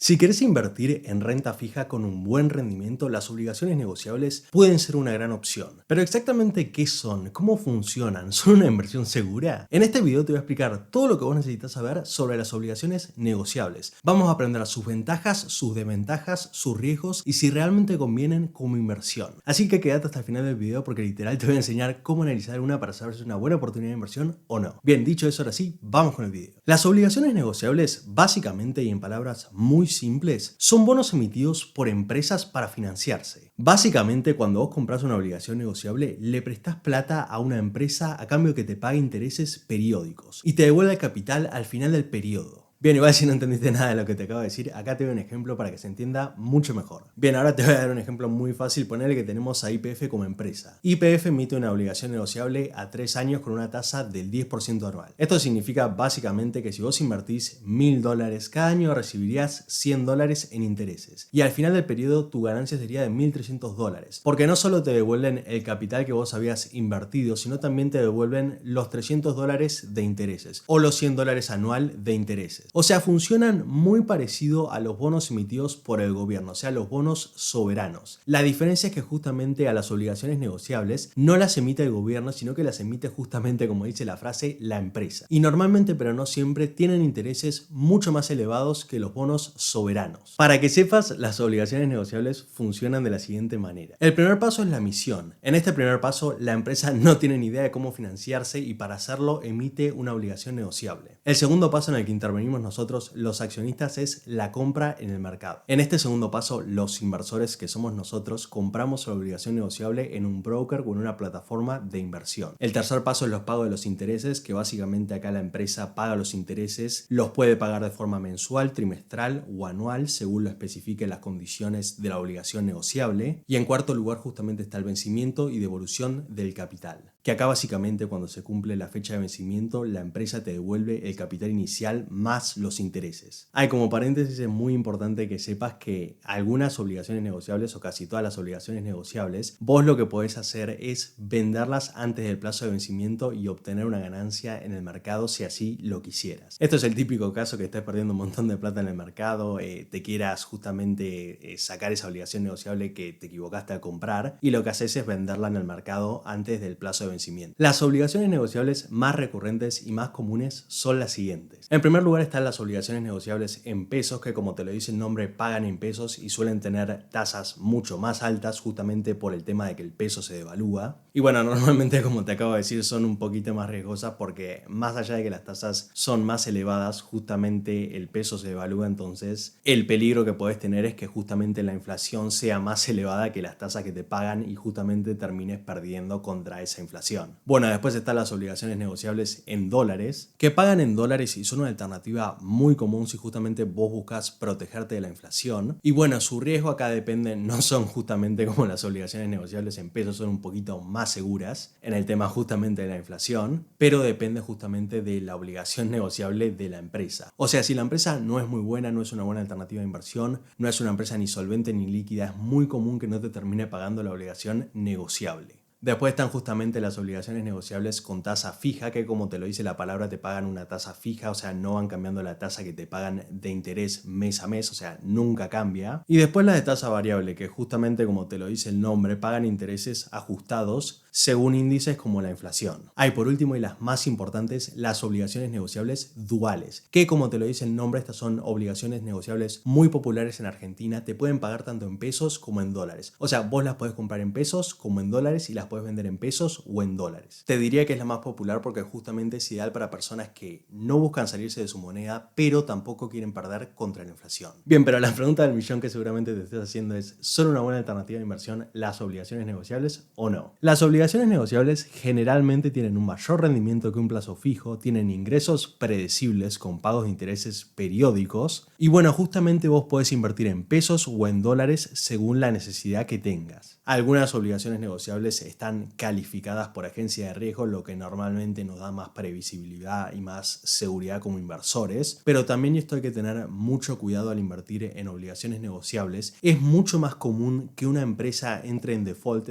Si querés invertir en renta fija con un buen rendimiento, las obligaciones negociables pueden ser una gran opción. Pero exactamente qué son, cómo funcionan, ¿son una inversión segura? En este video te voy a explicar todo lo que vos necesitas saber sobre las obligaciones negociables. Vamos a aprender sus ventajas, sus desventajas, sus riesgos y si realmente convienen como inversión. Así que quédate hasta el final del video porque literal te voy a enseñar cómo analizar una para saber si es una buena oportunidad de inversión o no. Bien, dicho eso, ahora sí, vamos con el video. Las obligaciones negociables, básicamente y en palabras muy simples, son bonos emitidos por empresas para financiarse. Básicamente, cuando vos compras una obligación negociable, le prestás plata a una empresa a cambio que te pague intereses periódicos y te devuelve el capital al final del periodo. Bien, igual si no entendiste nada de lo que te acabo de decir, acá te doy un ejemplo para que se entienda mucho mejor. Bien, ahora te voy a dar un ejemplo muy fácil. Ponele que tenemos a YPF como empresa. YPF emite una obligación negociable a 3 años con una tasa del 10% anual. Esto significa básicamente que si vos invertís $1000 cada año, recibirías $100 en intereses. Y al final del periodo tu ganancia sería de $1300. Porque no solo te devuelven el capital que vos habías invertido, sino también te devuelven los $300 de intereses o los $100 anual de intereses. O sea, funcionan muy parecido a los bonos emitidos por el gobierno, o sea, los bonos soberanos. La diferencia es que justamente a las obligaciones negociables no las emite el gobierno, sino que las emite justamente, como dice la frase, la empresa. Y normalmente, pero no siempre, tienen intereses mucho más elevados que los bonos soberanos. Para que sepas, las obligaciones negociables funcionan de la siguiente manera. El primer paso es la emisión. En este primer paso, la empresa no tiene ni idea de cómo financiarse y para hacerlo emite una obligación negociable. El segundo paso en el que intervenimos nosotros, los accionistas, es la compra en el mercado. En este segundo paso, los inversores, que somos nosotros, compramos la obligación negociable en un broker o en una plataforma de inversión. El tercer paso es los pagos de los intereses, que básicamente acá la empresa paga los intereses, los puede pagar de forma mensual, trimestral o anual, según lo especifiquen las condiciones de la obligación negociable. Y en cuarto lugar, justamente está el vencimiento y devolución del capital, que acá básicamente cuando se cumple la fecha de vencimiento, la empresa te devuelve el capital inicial más los intereses. Como paréntesis, es muy importante que sepas que algunas obligaciones negociables o casi todas las obligaciones negociables, vos lo que podés hacer es venderlas antes del plazo de vencimiento y obtener una ganancia en el mercado si así lo quisieras. Esto es el típico caso que estés perdiendo un montón de plata en el mercado, te quieras justamente sacar esa obligación negociable que te equivocaste al comprar y lo que haces es venderla en el mercado antes del plazo de vencimiento. Las obligaciones negociables más recurrentes y más comunes son las siguientes. En primer lugar están las obligaciones negociables en pesos, que como te lo dice el nombre, pagan en pesos y suelen tener tasas mucho más altas justamente por el tema de que el peso se devalúa. Y bueno, normalmente, como te acabo de decir, son un poquito más riesgosas porque más allá de que las tasas son más elevadas, justamente el peso se devalúa, entonces el peligro que podés tener es que justamente la inflación sea más elevada que las tasas que te pagan y justamente termines perdiendo contra esa inflación. Bueno, después están las obligaciones negociables en dólares, que pagan en dólares y son una alternativa muy común si justamente vos buscas protegerte de la inflación. Y bueno, su riesgo acá depende, no son justamente como las obligaciones negociables en pesos, son un poquito más seguras en el tema justamente de la inflación, pero depende justamente de la obligación negociable de la empresa. O sea, si la empresa no es muy buena, no es una buena alternativa de inversión, no es una empresa ni solvente ni líquida, es muy común que no te termine pagando la obligación negociable. Después están justamente las obligaciones negociables con tasa fija, que como te lo dice la palabra, te pagan una tasa fija, o sea, no van cambiando la tasa que te pagan de interés mes a mes, o sea, nunca cambia. Y después las de tasa variable, que justamente como te lo dice el nombre, pagan intereses ajustados según índices como la inflación. Por último y las más importantes, las obligaciones negociables duales, que como te lo dice el nombre, estas son obligaciones negociables muy populares en Argentina, te pueden pagar tanto en pesos como en dólares. O sea, vos las podés comprar en pesos como en dólares y las puedes vender en pesos o en dólares. Te diría que es la más popular porque justamente es ideal para personas que no buscan salirse de su moneda, pero tampoco quieren perder contra la inflación. Bien, pero la pregunta del millón que seguramente te estés haciendo es, ¿son una buena alternativa de inversión las obligaciones negociables o no? Las obligaciones negociables generalmente tienen un mayor rendimiento que un plazo fijo, tienen ingresos predecibles con pagos de intereses periódicos y bueno, justamente vos podés invertir en pesos o en dólares según la necesidad que tengas. Algunas obligaciones negociables están calificadas por agencias de riesgo, lo que normalmente nos da más previsibilidad y más seguridad como inversores, pero también esto hay que tener mucho cuidado al invertir en obligaciones negociables. Es mucho más común que una empresa entre en default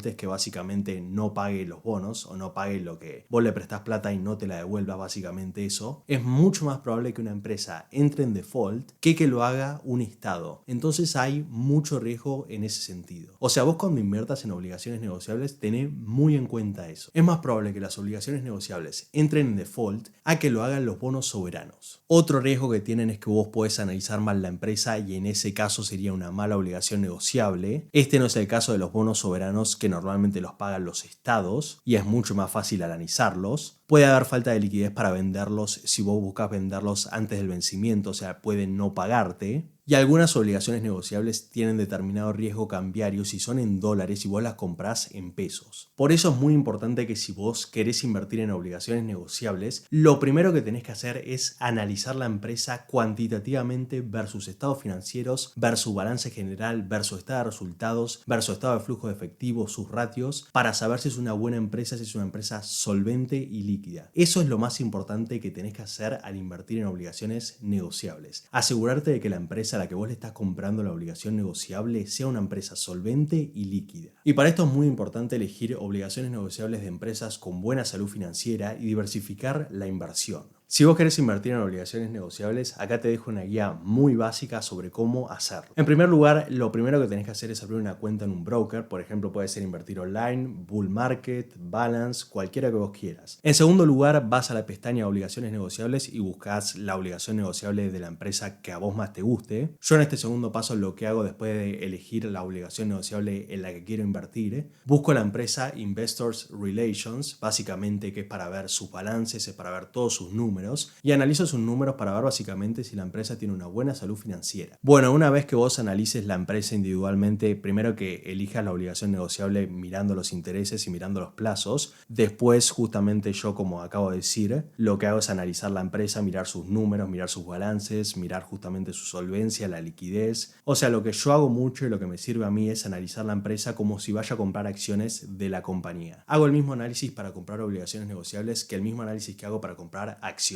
es que básicamente básicamente no pague los bonos o no pague lo que vos le prestás plata y no te la devuelvas, básicamente eso, es mucho más probable que una empresa entre en default que lo haga un Estado. Entonces hay mucho riesgo en ese sentido. O sea, vos cuando inviertas en obligaciones negociables, tenés muy en cuenta eso. Es más probable que las obligaciones negociables entren en default a que lo hagan los bonos soberanos. Otro riesgo que tienen es que vos podés analizar mal la empresa y en ese caso sería una mala obligación negociable. Este no es el caso de los bonos soberanos que normalmente los pagan los estados y es mucho más fácil analizarlos. Puede haber falta de liquidez para venderlos si vos buscas venderlos antes del vencimiento, o sea, pueden no pagarte. Y algunas obligaciones negociables tienen determinado riesgo cambiario si son en dólares y vos las comprás en pesos. Por eso es muy importante que si vos querés invertir en obligaciones negociables, lo primero que tenés que hacer es analizar la empresa cuantitativamente ver sus estados financieros, ver su balance general, ver su estado de resultados, ver su estado de flujo de efectivo, sus ratios, para saber si es una buena empresa, si es una empresa solvente y líquida. Eso es lo más importante que tenés que hacer al invertir en obligaciones negociables. Asegurarte de que la empresa a la que vos le estás comprando la obligación negociable sea una empresa solvente y líquida. Y para esto es muy importante elegir obligaciones negociables de empresas con buena salud financiera y diversificar la inversión. Si vos querés invertir en obligaciones negociables, acá te dejo una guía muy básica sobre cómo hacerlo. En primer lugar, lo primero que tenés que hacer es abrir una cuenta en un broker. Por ejemplo, puede ser invertir online, bull market, balance, cualquiera que vos quieras. En segundo lugar, vas a la pestaña obligaciones negociables y buscas la obligación negociable de la empresa que a vos más te guste. Yo en este segundo paso lo que hago después de elegir la obligación negociable en la que quiero invertir, busco la empresa Investors Relations, básicamente que es para ver sus balances, es para ver todos sus números, y analizo sus números para ver básicamente si la empresa tiene una buena salud financiera. Bueno, una vez que vos analices la empresa individualmente, primero que elijas la obligación negociable mirando los intereses y mirando los plazos, después justamente yo, como acabo de decir, lo que hago es analizar la empresa, mirar sus números, mirar sus balances, mirar justamente su solvencia, la liquidez. O sea, lo que yo hago mucho y lo que me sirve a mí es analizar la empresa como si vaya a comprar acciones de la compañía. Hago el mismo análisis para comprar obligaciones negociables que el mismo análisis que hago para comprar acciones.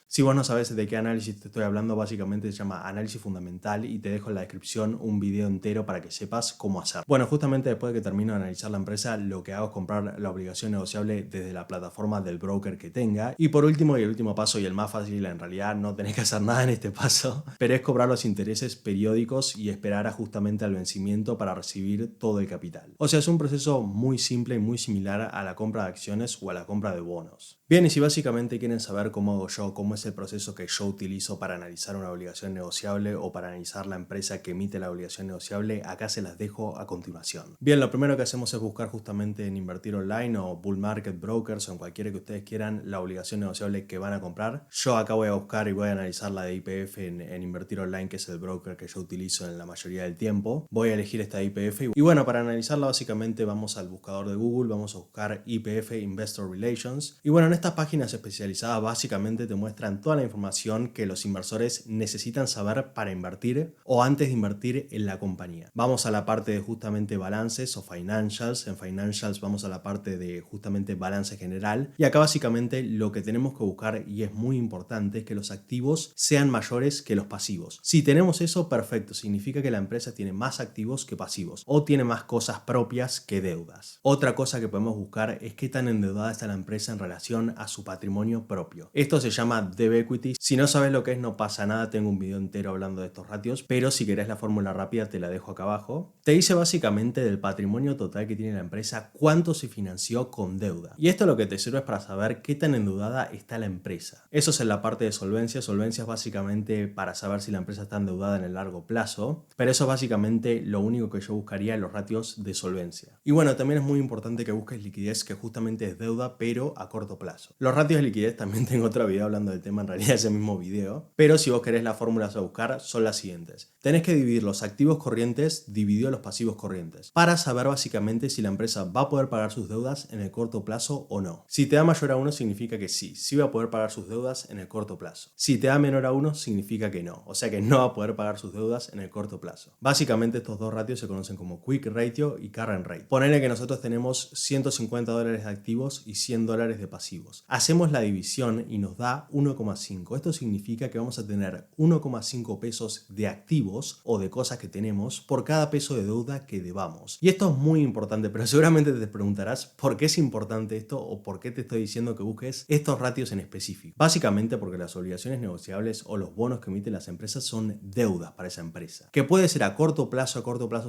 Si vos no sabes de qué análisis te estoy hablando, básicamente se llama análisis fundamental y te dejo en la descripción un video entero para que sepas cómo hacerlo. Bueno, justamente después de que termino de analizar la empresa, lo que hago es comprar la obligación negociable desde la plataforma del broker que tenga. Y por último, y el último paso y el más fácil, en realidad no tenés que hacer nada en este paso, pero es cobrar los intereses periódicos y esperar justamente al vencimiento para recibir todo el capital. O sea, es un proceso muy simple y muy similar a la compra de acciones o a la compra de bonos. Bien, y si básicamente quieren saber cómo hago yo, cómo es el proceso que yo utilizo para analizar una obligación negociable o para analizar la empresa que emite la obligación negociable, acá se las dejo a continuación. Bien, lo primero que hacemos es buscar justamente en Invertir Online o Bull Market Brokers o en cualquiera que ustedes quieran la obligación negociable que van a comprar. Yo acá voy a buscar y voy a analizar la de YPF en Invertir Online, que es el broker que yo utilizo en la mayoría del tiempo. Voy a elegir esta YPF y bueno, para analizarla básicamente vamos al buscador de Google, vamos a buscar YPF Investor Relations y bueno, en estas páginas especializadas básicamente te muestran toda la información que los inversores necesitan saber para invertir o antes de invertir en la compañía. Vamos a la parte de justamente balances o financials. En financials vamos a la parte de justamente balance general y acá básicamente lo que tenemos que buscar, y es muy importante, es que los activos sean mayores que los pasivos. Si tenemos eso, perfecto, significa que la empresa tiene más activos que pasivos o tiene más cosas propias que deudas. Otra cosa que podemos buscar es qué tan endeudada está la empresa en relación a su patrimonio propio. Esto se llama debt equity. Si no sabes lo que es, no pasa nada, tengo un video entero hablando de estos ratios, pero si querés la fórmula rápida te la dejo acá abajo. Te dice básicamente del patrimonio total que tiene la empresa cuánto se financió con deuda. Y esto lo que te sirve es para saber qué tan endeudada está la empresa. Eso es en la parte de solvencia. Solvencia es básicamente para saber si la empresa está endeudada en el largo plazo, pero eso es básicamente lo único que yo buscaría en los ratios de solvencia. Y bueno, también es muy importante que busques liquidez, que justamente es deuda, pero a corto plazo. Los ratios de liquidez también tengo otro video hablando del tema, en realidad es el mismo video, pero si vos querés las fórmulas a buscar son las siguientes. Tenés que dividir los activos corrientes dividido los pasivos corrientes para saber básicamente si la empresa va a poder pagar sus deudas en el corto plazo o no. Si te da mayor a 1 significa que sí va a poder pagar sus deudas en el corto plazo. Si te da menor a 1 significa que no, o sea que no va a poder pagar sus deudas en el corto plazo. Básicamente estos dos ratios se conocen como Quick Ratio y Current Rate. Ponele que nosotros tenemos $150 de activos y $100 de pasivos. Hacemos la división y nos da 1,5 1,5. Esto significa que vamos a tener 1,5 pesos de activos o de cosas que tenemos por cada peso de deuda que debamos. Y esto es muy importante, pero seguramente te preguntarás por qué es importante esto o por qué te estoy diciendo que busques estos ratios en específico. Básicamente porque las obligaciones negociables o los bonos que emiten las empresas son deudas para esa empresa, que puede ser a corto plazo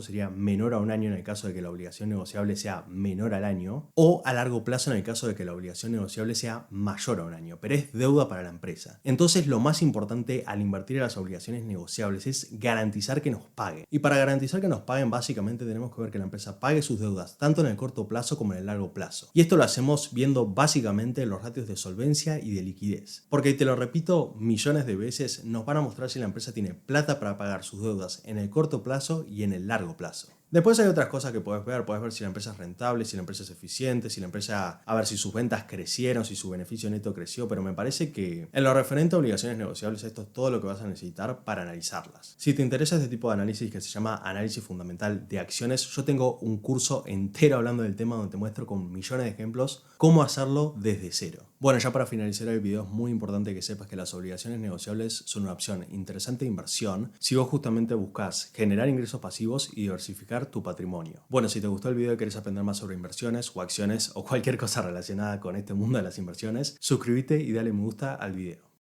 sería menor a un año en el caso de que la obligación negociable sea menor al año, o a largo plazo en el caso de que la obligación negociable sea mayor a un año, pero es deuda para la empresa. Entonces lo más importante al invertir en las obligaciones negociables es garantizar que nos paguen. Y para garantizar que nos paguen, básicamente tenemos que ver que la empresa pague sus deudas tanto en el corto plazo como en el largo plazo. Y esto lo hacemos viendo básicamente los ratios de solvencia y de liquidez. Porque te lo repito millones de veces, nos van a mostrar si la empresa tiene plata para pagar sus deudas en el corto plazo y en el largo plazo. Después hay otras cosas que puedes ver si la empresa es rentable, si la empresa es eficiente, si la empresa, a ver si sus ventas crecieron, si su beneficio neto creció, pero me parece que en lo referente a obligaciones negociables esto es todo lo que vas a necesitar para analizarlas. Si te interesa este tipo de análisis que se llama análisis fundamental de acciones, yo tengo un curso entero hablando del tema donde te muestro con millones de ejemplos cómo hacerlo desde cero. Bueno, ya para finalizar el video es muy importante que sepas que las obligaciones negociables son una opción interesante de inversión si vos justamente buscas generar ingresos pasivos y diversificar tu patrimonio. Bueno, si te gustó el video y querés aprender más sobre inversiones o acciones o cualquier cosa relacionada con este mundo de las inversiones, suscríbete y dale me gusta al video.